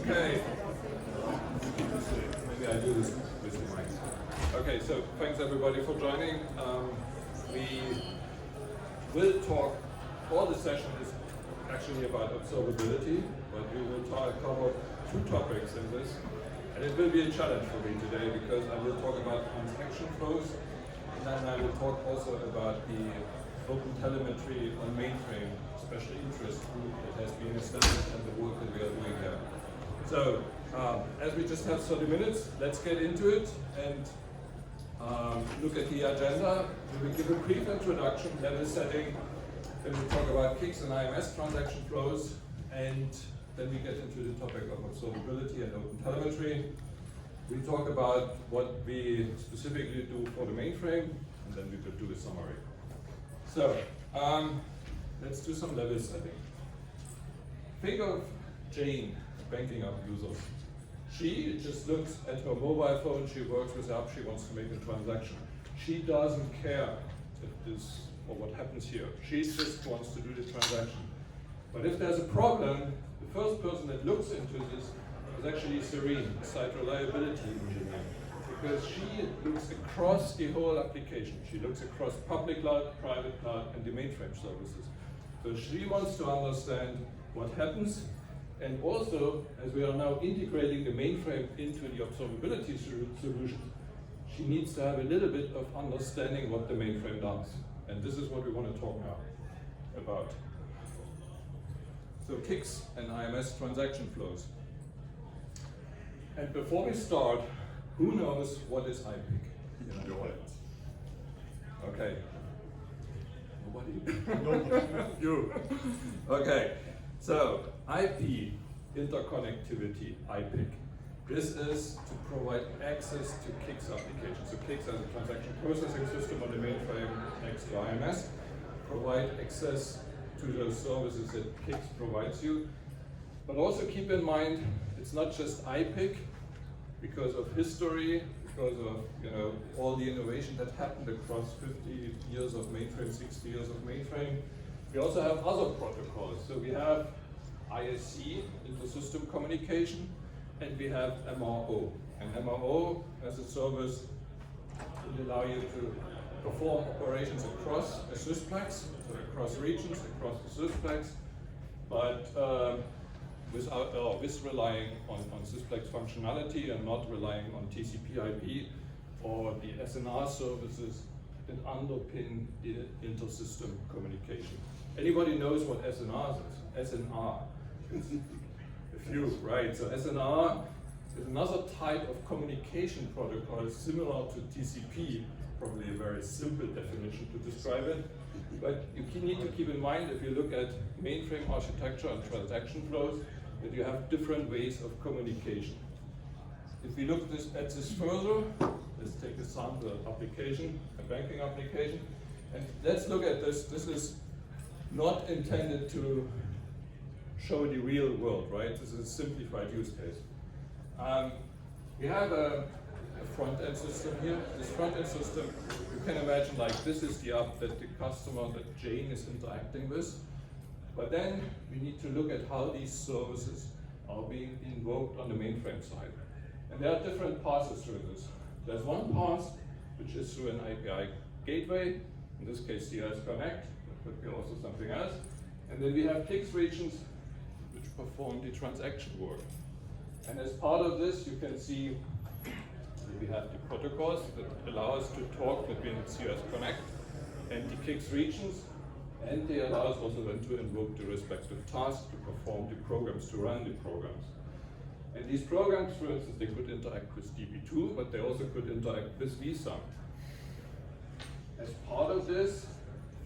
Okay. Maybe I do this with the mic. Okay, so thanks everybody for joining. We will talk, all the session is actually about observability, but we will cover two topics in this. And it will be a challenge for me today because I will talk about transaction flows, and then I will talk also about the OpenTelemetry on Mainframe special interest group that has been established and the work that we are doing here. So, as we just have 30 minutes, let's get into it and look at the agenda. We will give a brief introduction, level setting, then we talk about CICS and IMS transaction flows, and then we get into the topic of observability and OpenTelemetry. We talk about what we specifically do for the mainframe, and then we will do a summary. So, let's do some level setting. Think of Jane, banking app user. She just looks at her mobile phone, she works with the app, she wants to make a transaction. She doesn't care if this or what happens here. She just wants to do the transaction. But if there's a problem, the first person that looks into this is actually Serene, site reliability engineer, because she looks across the whole application. She looks across public cloud, private cloud, and the mainframe services. So she wants to understand what happens, and also, as we are now integrating the mainframe into the observability solution, she needs to have a little bit of understanding what the mainframe does. And this is what we want to talk now about. So CICS and IMS transaction flows. And before we start, who knows what is IPIC in your audience? Okay. Nobody? You. Okay. So IP interconnectivity, IPIC. This is to provide access to CICS applications. So CICS as a transaction processing system on the mainframe next to IMS, provide access to those services that CICS provides you. But also keep in mind, it's not just IPIC because of history, because of all the innovation that happened across 50 years of mainframe, 60 years of mainframe. We also have other protocols. So we have ISC, inter-system communication, and we have MRO. And MRO as a service will allow you to perform operations across a sysplex, so across regions, across the sysplex, but with relying on sysplex functionality and not relying on TCP/IP or the SNR services that underpin the inter-system communication. Anybody knows what SNR is? SNR. A few, right? So SNR is another type of communication protocol similar to TCP, probably a very simple definition to describe it. But you need to keep in mind, if you look at mainframe architecture and transaction flows, that you have different ways of communication. If we look at this further, let's take a sample application, a banking application, and let's look at this. This is not intended to show the real world, right? This is a simplified use case. We have a front-end system here. This front-end system, you can imagine like this is the app that the customer, that Jane is interacting with. But then we need to look at how these services are being invoked on the mainframe side. And there are different passes through this. There's one pass which is through an API gateway, in this case CICS Connect, it could be also something else. And then we have CICS regions which perform the transaction work. And as part of this, you can see that we have the protocols that allow us to talk between CICS Connect and the CICS regions. And they allow us also then to invoke the respective tasks to perform the programs, to run the programs. And these programs, for instance, they could interact with DB2, but they also could interact with vSAM. As part of this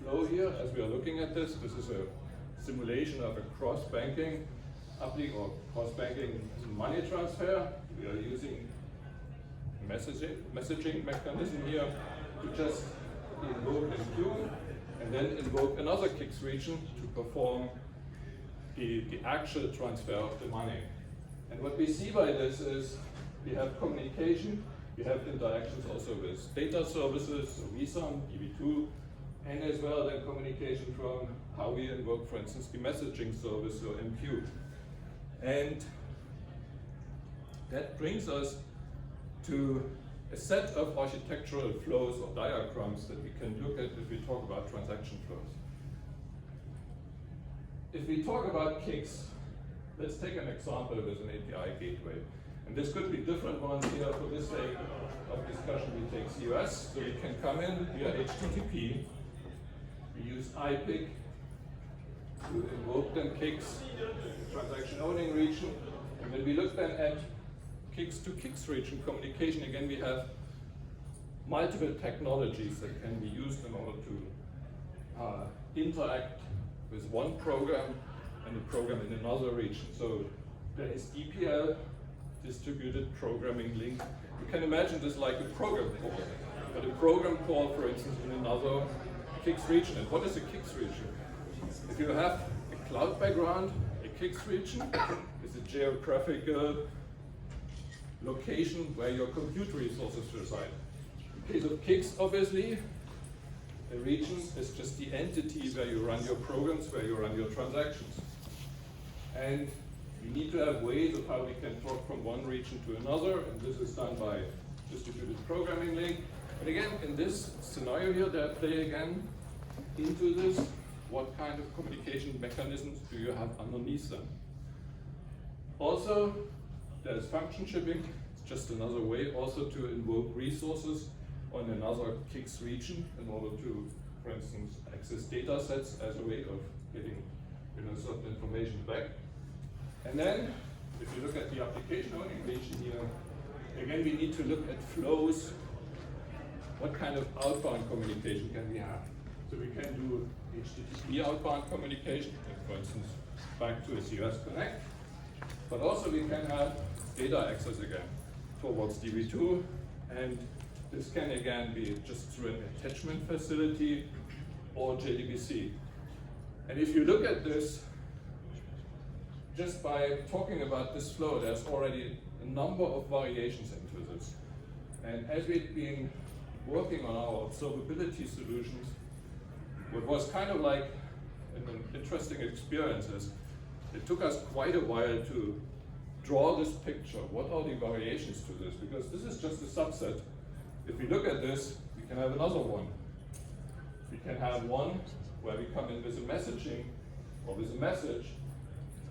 flow here, as we are looking at this is a simulation of a cross-banking or cross-banking money transfer. We are using a messaging mechanism here to just invoke a queue and then invoke another CICS region to perform the actual transfer of the money. And what we see by this is we have communication, we have interactions also with data services, so vSAM, DB2, and as well then communication from how we invoke, for instance, the messaging service, so MQ. And That brings us to a set of architectural flows or diagrams that we can look at if we talk about transaction flows. If we talk about CICS, let's take an example with an API gateway. And this could be different ones here. For this sake of discussion, we take COS. So we can come in via HTTP. We use IPIC to invoke then CICS, transaction owning region. And when we look then at CICS to CICS region communication, again, we have multiple technologies that can be used in order to interact with one program and a program in another region. So there is DPL, distributed programming link. You can imagine this like a program call, but a program call, for instance, in another CICS region. And what is a CICS region? If you have a cloud background, a CICS region is a geographical location where your compute resources reside. In case of CICS, obviously, a region is just the entity where you run your programs, where you run your transactions. And we need to have ways of how we can talk from one region to another, and this is done by distributed programming link. And again, in this scenario here, they play again into this, what kind of communication mechanisms do you have underneath them? Also, there's function shipping. It's just another way also to invoke resources on another CICS region in order to, for instance, access data sets as a way of getting certain information back. And then, if you look at the application owning region here, again, we need to look at flows. What kind of outbound communication can we have? So we can do HTTP outbound communication, for instance, back to a COS Connect. But also we can have data access again towards DB2, and this can again be just through an attachment facility or JDBC. And if you look at this, just by talking about this flow, there's already a number of variations into this. And as we've been working on our observability solutions, what was kind of like an interesting experience is it took us quite a while to draw this picture. What are the variations to this? Because this is just a subset. If we look at this, we can have another one. We can have one where we come in with a messaging or with a message,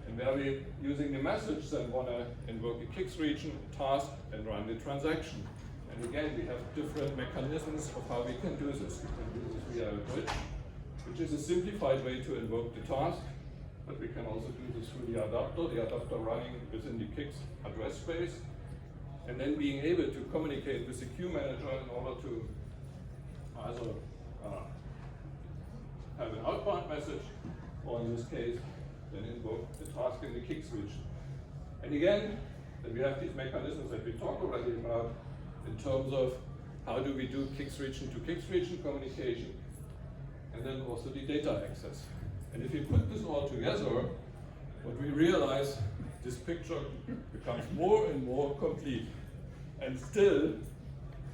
and where we, using the message, then want to invoke a CICS region, task, and run the transaction. And again, we have different mechanisms of how we can do this. We can do this via a bridge, which is a simplified way to invoke the task, but we can also do this through the adapter running within the CICS address space, and then being able to communicate with the queue manager in order to either have an outbound message, or in this case, then invoke the task in the CICS region. And again, then we have these mechanisms that we talked already about in terms of how do we do CICS region to CICS region communication, and then also the data access. And if you put this all together, what we realize, this picture becomes more and more complete. And still,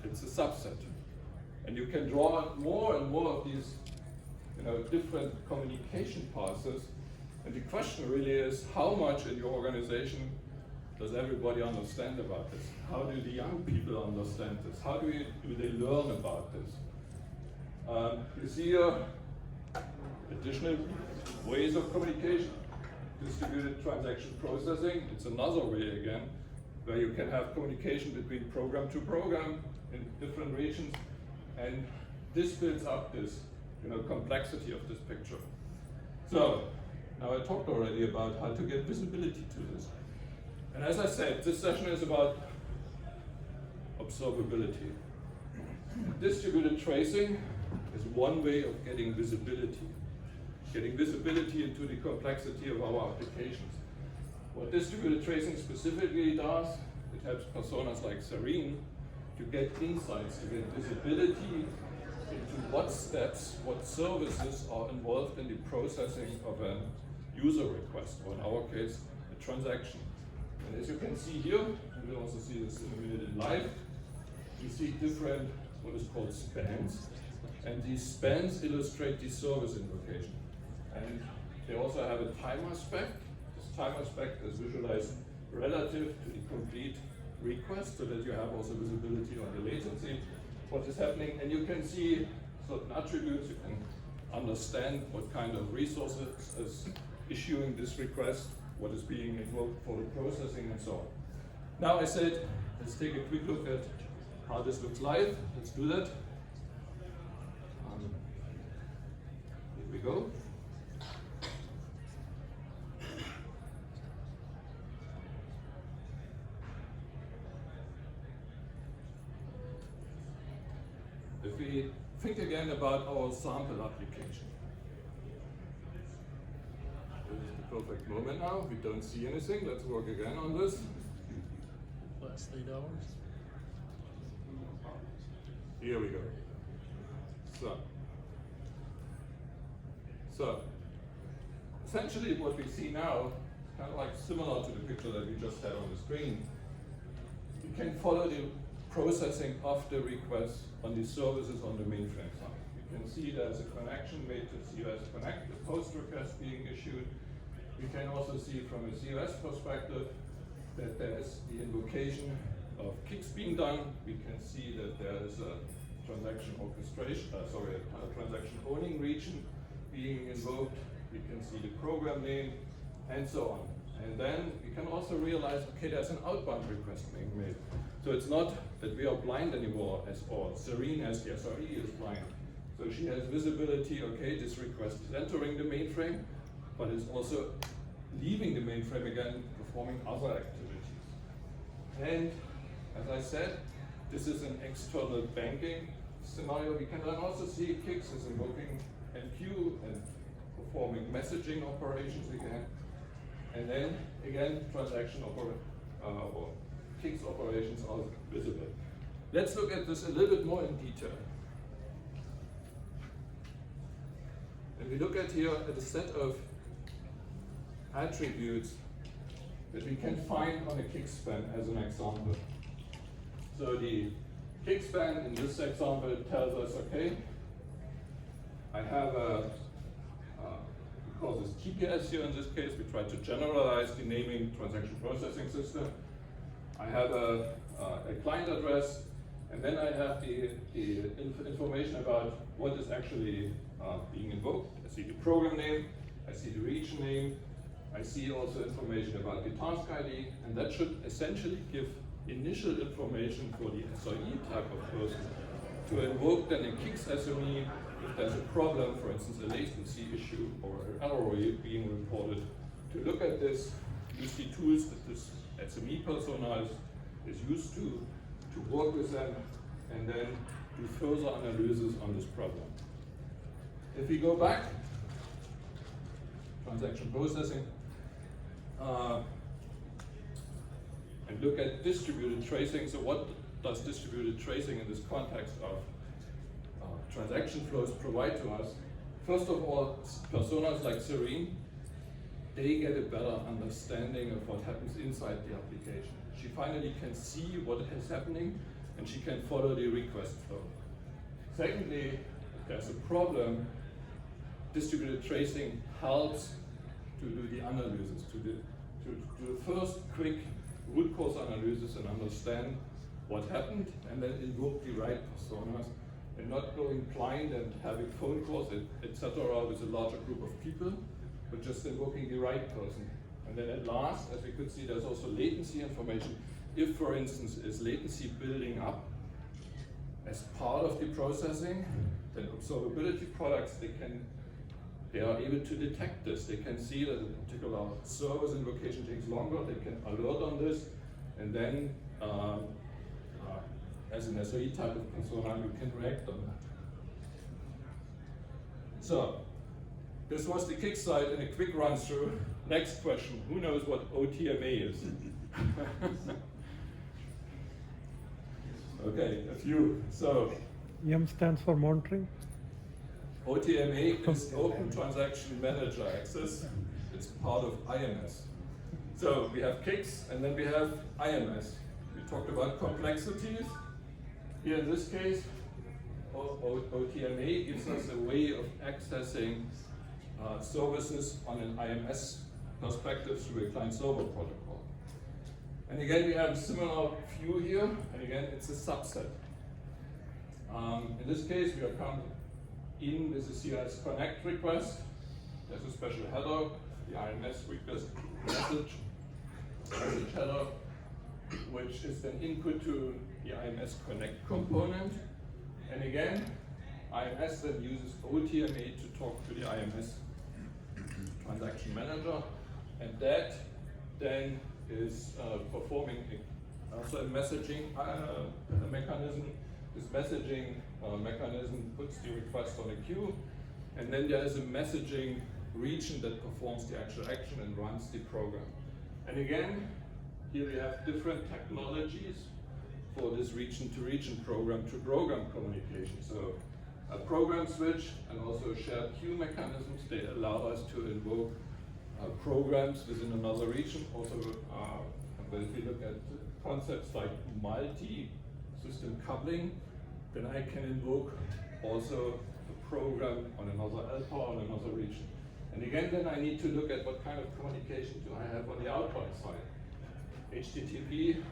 it's a subset. And you can draw more and more of these different communication passes. And the question really is, how much in your organization does everybody understand about this? How do the young people understand this? How do they learn about this? You see here additional ways of communication. Distributed transaction processing, it's another way again, where you can have communication between program to program in different regions, and this builds up this complexity of this picture. So, now I talked already about how to get visibility to this. And as I said, this session is about observability. Distributed tracing is one way of getting visibility into the complexity of our applications. What distributed tracing specifically does, it helps personas like Serene to get insights, to get visibility into what steps, what services are involved in the processing of a user request, or in our case, a transaction. And as you can see here, and we'll also see this in a minute in live, you see different, what is called spans. And these spans illustrate the service invocation. And they also have a timer spec. This timer spec is visualized relative to the complete request so that you have also visibility on the latency, what is happening, and you can see certain attributes, you can understand what kind of resources is issuing this request, what is being invoked for the processing, and so on. Now I said, let's take a quick look at how this looks live. Let's do that. Here we go. If we think again about our sample application. This is the perfect moment now. We don't see anything. Let's work again on this. Last $8. Here we go. So essentially what we see now is kind of like similar to the picture that we just had on the screen. You can follow the processing of the requests on the services on the mainframe side. You can see there's a connection made to CICS Connect, the post request being issued. You can also see from a CICS perspective that there's the invocation of CICS being done. We can see that there is a transaction orchestration, a transaction owning region being invoked. We can see the program name and so on. And then we can also realize, okay, there's an outbound request being made. So it's not that we are blind anymore, or Serene as the SRE is blind. So she has visibility, okay, this request is entering the mainframe, but it's also leaving the mainframe again, performing other activities. And as I said, this is an external banking scenario. We can then also see CICS is invoking MQ and performing messaging operations again. And then again, transaction or CICS operations are visible. Let's look at this a little bit more in detail. And we look at here at a set of attributes that we can find on a CICS span as an example. So the CICS span in this example tells us, okay, I have we call this TPS here in this case. We try to generalize the naming transaction processing system. I have a client address, and then I have the information about what is actually being invoked. I see the program name, I see the region name, I see also information about the task ID, and that should essentially give initial information for the SRE type of person to invoke then a CICS SME if there's a problem, for instance, a latency issue or an error being reported. To look at this, use the tools that this SME persona is used to work with them, and then do further analysis on this problem. If we go back, transaction processing, and look at distributed tracing. So what does distributed tracing in this context of transaction flows provide to us? First of all, personas like Serene, they get a better understanding of what happens inside the application. She finally can see what is happening, and she can follow the request flow. Secondly, if there's a problem, distributed tracing helps to do the analysis, to do the first quick root cause analysis and understand what happened, and then invoke the right personas, and not going blind and having phone calls, etc. with a larger group of people, but just invoking the right person. And then at last, as we could see, there's also latency information. If, for instance, is latency building up as part of the processing, then observability products, they are able to detect this. They can see that a particular service invocation takes longer. They can alert on this, and then as an SRE type of persona, you can react on that. So this was the CICS side in a quick run through. Next question, who knows what OTMA is? Okay, a few. So M stands for monitoring. OTMA is Open Transaction Manager Access. It's part of IMS. So we have CICS and then we have IMS. We talked about complexities. Here in this case, OTMA gives us a way of accessing services on an IMS perspective through a client-server protocol. And again, we have a similar view here, and again, it's a subset. In this case, we are coming in with a CIS Connect request. There's a special header, the IMS request message header, which is an input to the IMS Connect component. And again, IMS then uses OTMA to talk to the IMS transaction manager, and that then is performing also a messaging mechanism. This messaging mechanism puts the request on a queue, and then there is a messaging region that performs the actual action and runs the program. And again, here we have different technologies for this region-to-region, program-to-program communication. So a program switch and also shared queue mechanisms, they allow us to invoke programs within another region. Also, if we look at concepts like multi-system coupling, then I can invoke also a program on another LPAR on another region. And again, then I need to look at what kind of communication do I have on the outbound side. HTTP,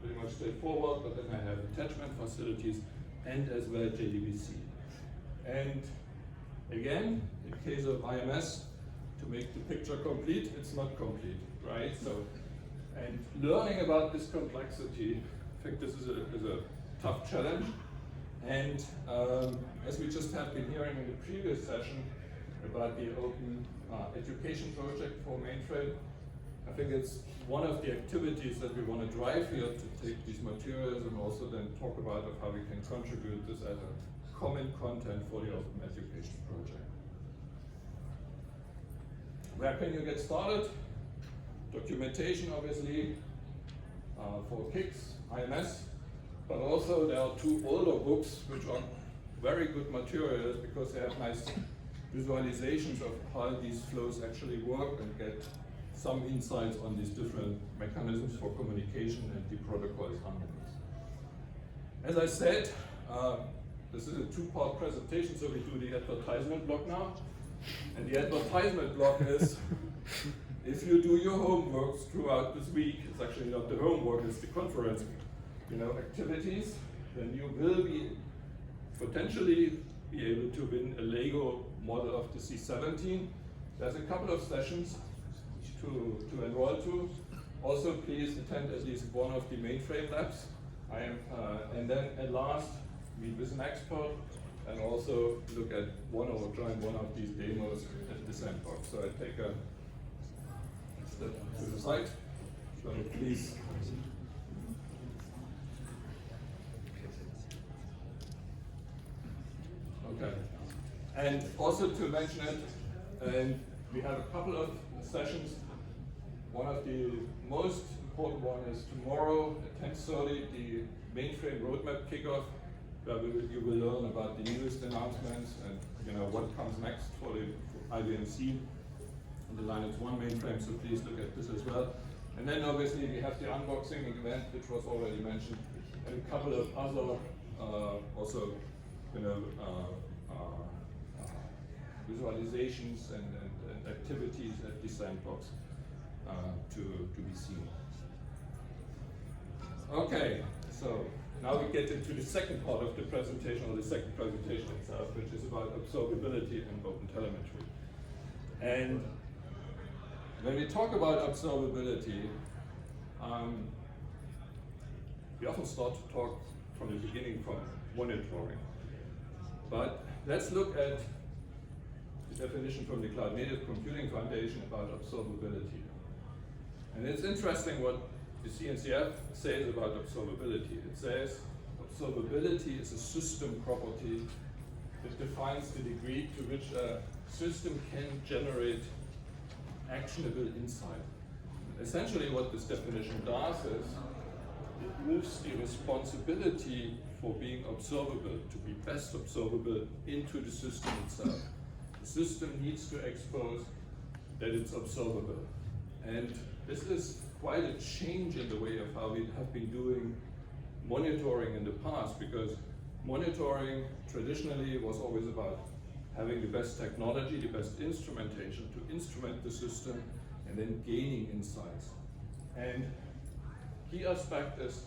pretty much straightforward, but then I have attachment facilities and as well JDBC. And again, in case of IMS, to make the picture complete, it's not complete, right? So, and learning about this complexity, I think this is a tough challenge. And as we just have been hearing in the previous session about the Open Education Project for Mainframe, I think it's one of the activities that we want to drive here to take these materials and also then talk about how we can contribute this as a common content for the Open Education Project. Where can you get started? Documentation, obviously, for CICS, IMS, but also there are two older books which are very good materials because they have nice visualizations of how these flows actually work and get some insights on these different mechanisms for communication and the protocols underneath. As I said, this is a two-part presentation, so we do the advertisement block now. And the advertisement block is, if you do your homework throughout this week, it's actually not the homework, it's the conference, activities, then you will be potentially be able to win a Lego model of the C17. There's a couple of sessions to enroll to. Also, please attend at least one of the Mainframe labs. And then at last, meet with an expert and also look at join one of these demos at the sandbox. So I take a step to the side. So please. Okay. And also to mention it, and we have a couple of sessions. One of the most important one is tomorrow at 10:30, the Mainframe roadmap kickoff, where you will learn about the newest announcements and what comes next for the IBMC and the Linux 1 mainframe. So please look at this as well. And then obviously we have the unboxing event, which was already mentioned, and a couple of other also visualizations and activities at the sandbox to be seen. Okay, so now we get into the second part of the presentation, or the second presentation itself, which is about observability and OpenTelemetry. And when we talk about observability, we often start to talk from the beginning from monitoring. But let's look at the definition from the Cloud Native Computing Foundation about observability. And it's interesting what the CNCF says about observability. It says observability is a system property that defines the degree to which a system can generate actionable insight. Essentially what this definition does is it moves the responsibility for being observable, to be best observable, into the system itself. The system needs to expose that it's observable. And this is quite a change in the way of how we have been doing monitoring in the past, because monitoring traditionally was always about having the best technology, the best instrumentation to instrument the system and then gaining insights. And key aspect is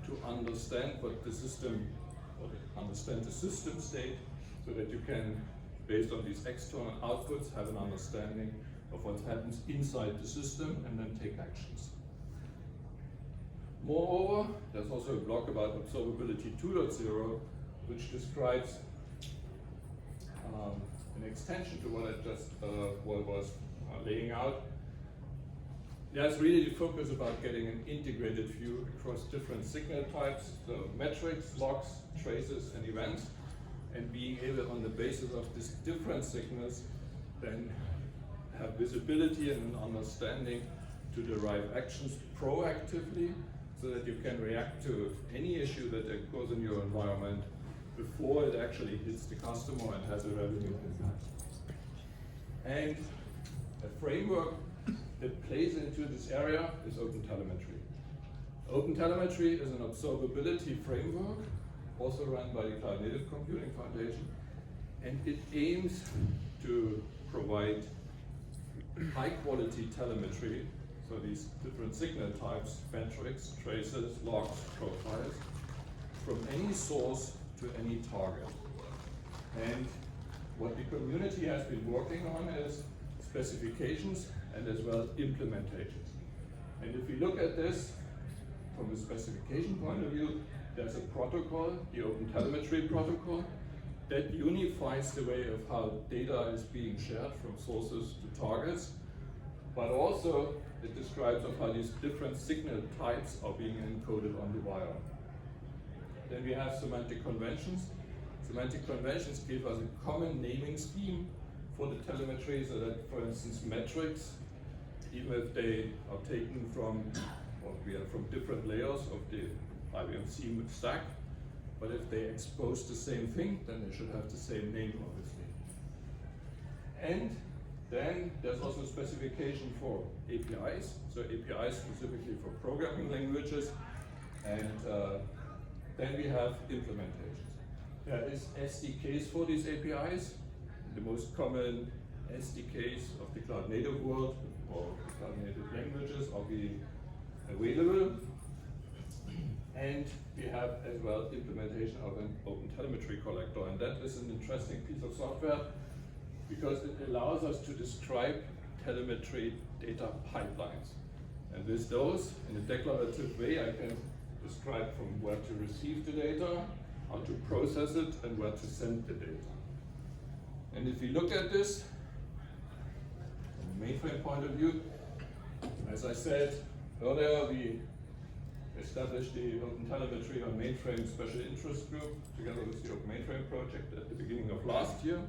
to understand what the system, or understand the system state, so that you can, based on these external outputs, have an understanding of what happens inside the system and then take actions. Moreover, there's also a blog about Observability 2.0, which describes an extension to what I just was laying out. There's really the focus about getting an integrated view across different signal types, so metrics, logs, traces, and events, and being able, on the basis of these different signals, then have visibility and an understanding to derive actions proactively, so that you can react to any issue that occurs in your environment before it actually hits the customer and has a revenue impact. And a framework that plays into this area is OpenTelemetry. OpenTelemetry is an observability framework, also run by the Cloud Native Computing Foundation, and it aims to provide high quality telemetry, so these different signal types, metrics, traces, logs, profiles, from any source to any target. And what the community has been working on is specifications and as well implementations. And if we look at this from a specification point of view, there's a protocol, the OpenTelemetry protocol, that unifies the way of how data is being shared from sources to targets, but also it describes of how these different signal types are being encoded on the wire. Then we have semantic conventions. Semantic conventions give us a common naming scheme for the telemetry, so that, for instance, metrics, even if they are taken from, or we are from different layers of the IBM SIG stack, but if they expose the same thing, then they should have the same name, obviously. And then there's also a specification for APIs, so APIs specifically for programming languages, and then we have implementations. There is SDKs for these APIs. The most common SDKs of the cloud native world or cloud native languages are being available. And we have as well implementation of an OpenTelemetry collector, and that is an interesting piece of software because it allows us to describe telemetry data pipelines. And with those, in a declarative way, I can describe from where to receive the data, how to process it, and where to send the data. And if we look at this from a mainframe point of view, as I said earlier, we established the OpenTelemetry on Mainframe Special Interest Group together with the Open Mainframe project at the beginning of last year.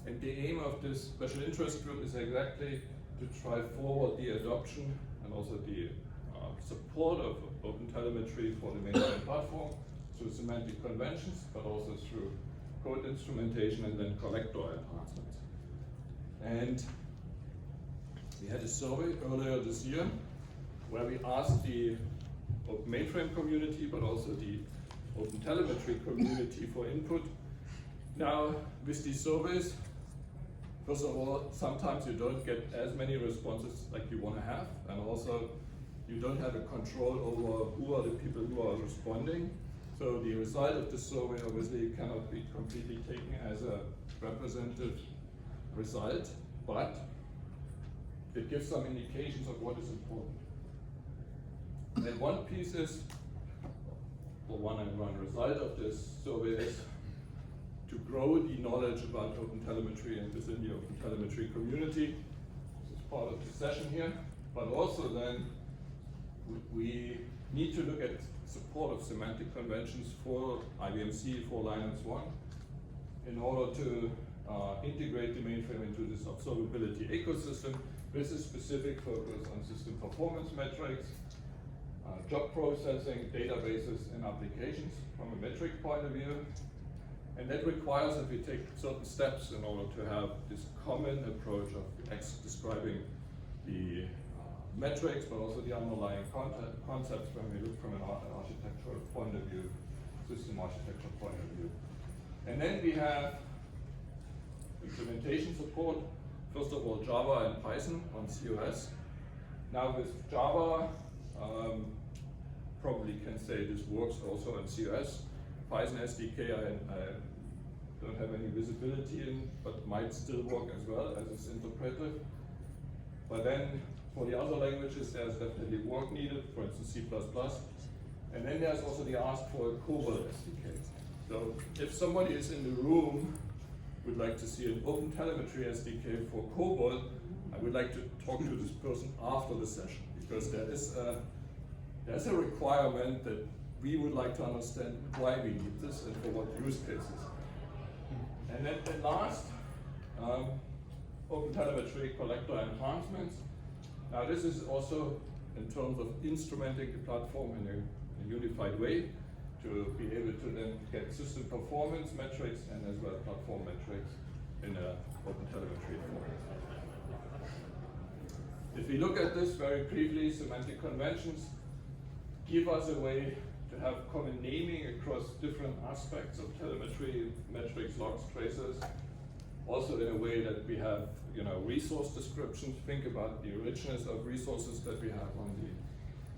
And the aim of this Special Interest Group is exactly to drive forward the adoption and also the support of OpenTelemetry for the Mainframe platform through semantic conventions, but also through code instrumentation and then collector enhancements. And we had a survey earlier this year where we asked the Open Mainframe community, but also the OpenTelemetry community for input. Now, with these surveys, first of all, sometimes you don't get as many responses like you want to have, and also you don't have a control over who are the people who are responding. So the result of the survey obviously cannot be completely taken as a representative result, but it gives some indications of what is important. And one piece is, or one result of this survey is to grow the knowledge about OpenTelemetry and within the OpenTelemetry community. This is part of the session here, but also then we need to look at support of semantic conventions for IBM C, for Linux 1, in order to integrate the mainframe into this observability ecosystem with a specific focus on system performance metrics, job processing, databases, and applications from a metric point of view. And that requires that we take certain steps in order to have this common approach of describing the metrics, but also the underlying concepts when we look from an architectural point of view, system architecture point of view. And then we have implementation support. First of all, Java and Python on COS. Now with Java, probably can say this works also on COS. Python SDK I don't have any visibility in, but might still work as well as it's interpretive. But then for the other languages, there's definitely work needed, for instance C++. And then there's also the ask for a COBOL SDK. So if somebody is in the room, would like to see an OpenTelemetry SDK for COBOL, I would like to talk to this person after the session, because there's a requirement that we would like to understand why we need this and for what use cases. And then at last, OpenTelemetry collector enhancements. Now this is also in terms of instrumenting the platform in a unified way to be able to then get system performance metrics and as well platform metrics in a OpenTelemetry format. If we look at this very briefly, semantic conventions give us a way to have common naming across different aspects of telemetry, metrics, logs, traces. Also in a way that we have, resource descriptions. Think about the richness of resources that we have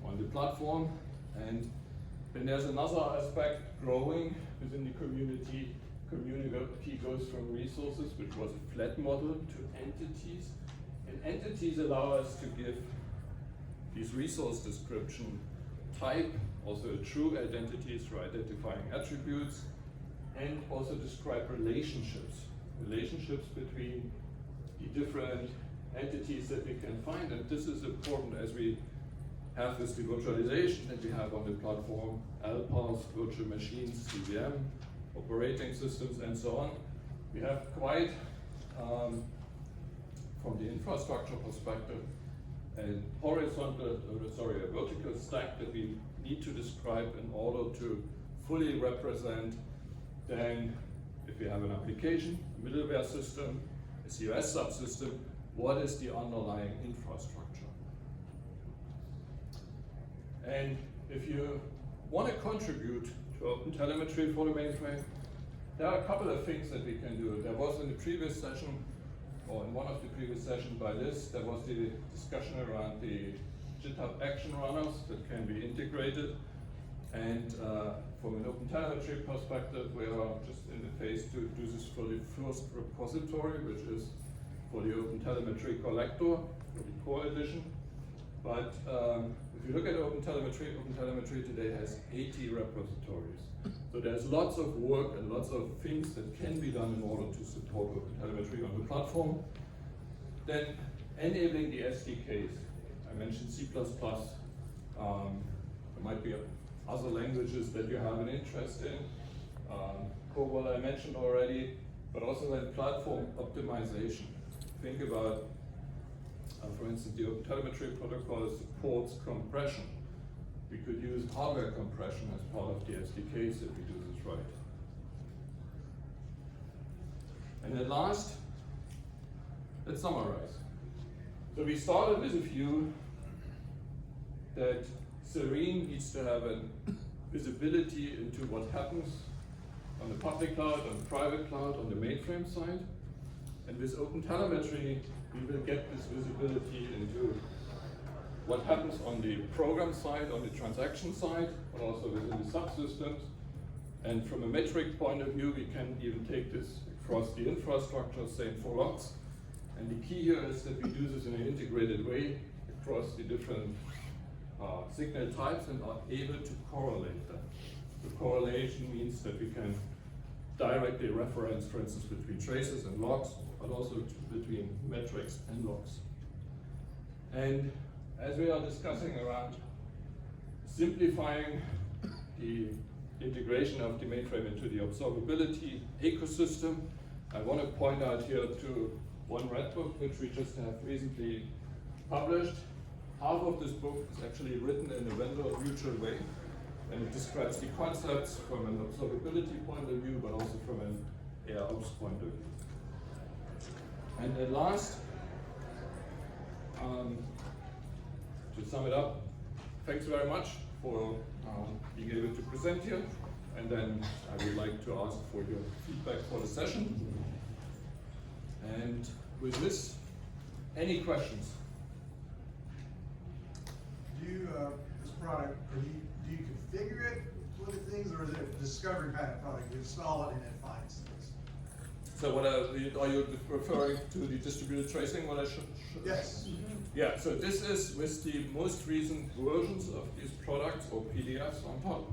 on the platform. And then there's another aspect growing within the community. Community goes from resources, which was a flat model, to entities. And entities allow us to give these resource description type, also true identities for identifying attributes, and also describe relationships between the different entities that we can find. And this is important as we have this virtualization that we have on the platform, LPAS, virtual machines, CVM, operating systems, and so on. We have quite, from the infrastructure perspective, a vertical stack that we need to describe in order to fully represent then, if we have an application, a middleware system, a COS subsystem, what is the underlying infrastructure? And if you want to contribute to OpenTelemetry for the mainframe, there are a couple of things that we can do. There was in the previous session, or in one of the previous sessions by Liz, there was the discussion around the GitHub action runners that can be integrated. And from an OpenTelemetry perspective, we are just in the phase to do this for the first repository, which is for the OpenTelemetry collector, for the core edition. But if you look at OpenTelemetry today has 80 repositories. So there's lots of work and lots of things that can be done in order to support OpenTelemetry on the platform. Then enabling the SDKs. I mentioned C++. There might be other languages that you have an interest in. COBOL I mentioned already, but also then platform optimization. Think about, for instance, the OpenTelemetry protocol supports compression. We could use hardware compression as part of the SDKs if we do this right. And at last, let's summarize. So we started with a view that Serene needs to have a visibility into what happens on the public cloud, on the private cloud, on the mainframe side. And with OpenTelemetry, we will get this visibility into what happens on the program side, on the transaction side, but also within the subsystems. And from a metric point of view, we can even take this across the infrastructure, same for logs. And the key here is that we do this in an integrated way across the different signal types and are able to correlate them. The correlation means that we can directly reference, for instance, between traces and logs, but also between metrics and logs. And as we are discussing around simplifying the integration of the mainframe into the observability ecosystem, I want to point out here to one red book which we just have recently published. Half of this book is actually written in a vendor neutral way, and it describes the concepts from an observability point of view, but also from an AIOps point of view. And at last, to sum it up, thanks very much for being able to present here, and then I would like to ask for your feedback for the session. And with this, any questions? You, as product, do you configure it with the things, or is it a discovery path product? You install it and it finds things? So what are you referring to the distributed tracing? What I should? Yes. Yeah, so this is with the most recent versions of these products or PDFs on top.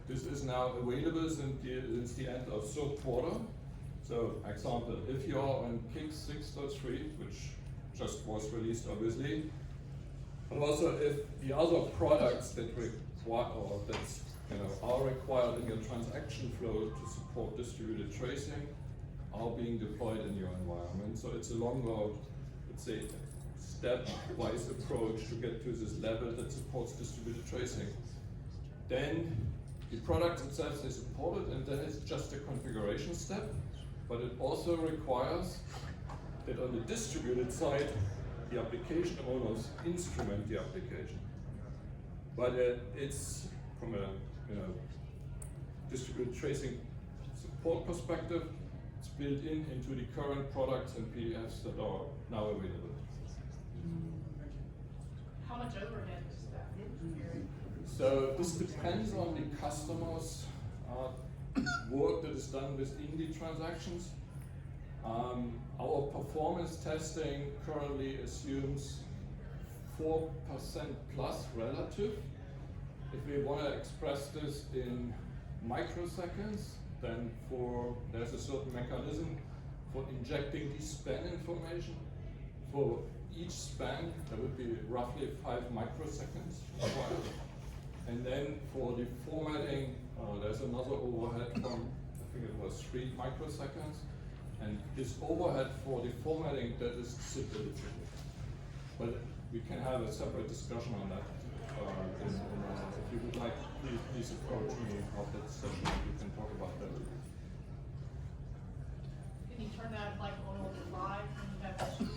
This is now available since the end of third quarter. So, example, if you're on CICS 6.3, which just was released obviously, and also if the other products that require or that are required in your transaction flow to support distributed tracing are being deployed in your environment. So it's a longer, let's say, step-wise approach to get to this level that supports distributed tracing. Then the product itself is supported, and then it's just a configuration step, but it also requires that on the distributed side, the application owners instrument the application. But it's from a distributed tracing support perspective, it's built into the current products and PDFs that are now available. How much overhead is that? So this depends on the customer's work that is done within the transactions. Our performance testing currently assumes 4% plus relative. If we want to express this in microseconds, then there's a certain mechanism for injecting the span information. For each span, there would be roughly 5 microseconds required. And then for the formatting, there's another overhead from, I think it was 3 microseconds. And this overhead for the formatting, that is simply trivial. But we can have a separate discussion on that. If you would like, please approach me after the session, we can talk about that. Can you turn that like on the fly when you have issues?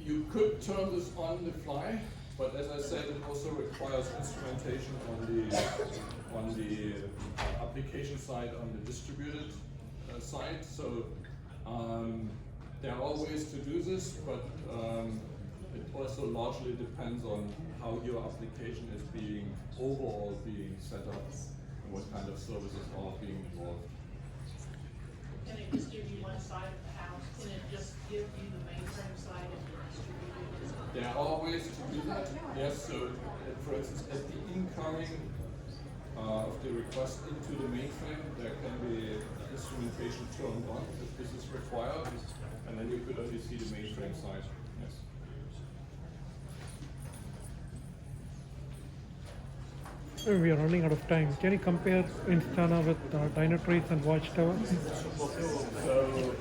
You could turn this on the fly, but as I said, it also requires instrumentation on the application side, on the distributed side. So there are ways to do this, but it also largely depends on how your application is overall being set up and what kind of services are being involved. Can it just give you one side of the house? Can it just give you the mainframe side and distribute it? There are ways to do that, yes. So, for instance, at the incoming of the request into the mainframe, there can be instrumentation turned on if this is required, and then you could only see the mainframe side. Yes. We are running out of time. Can you compare Instana with Dynatrace and Watchtower? So,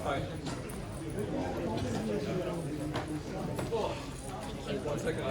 hi. One second,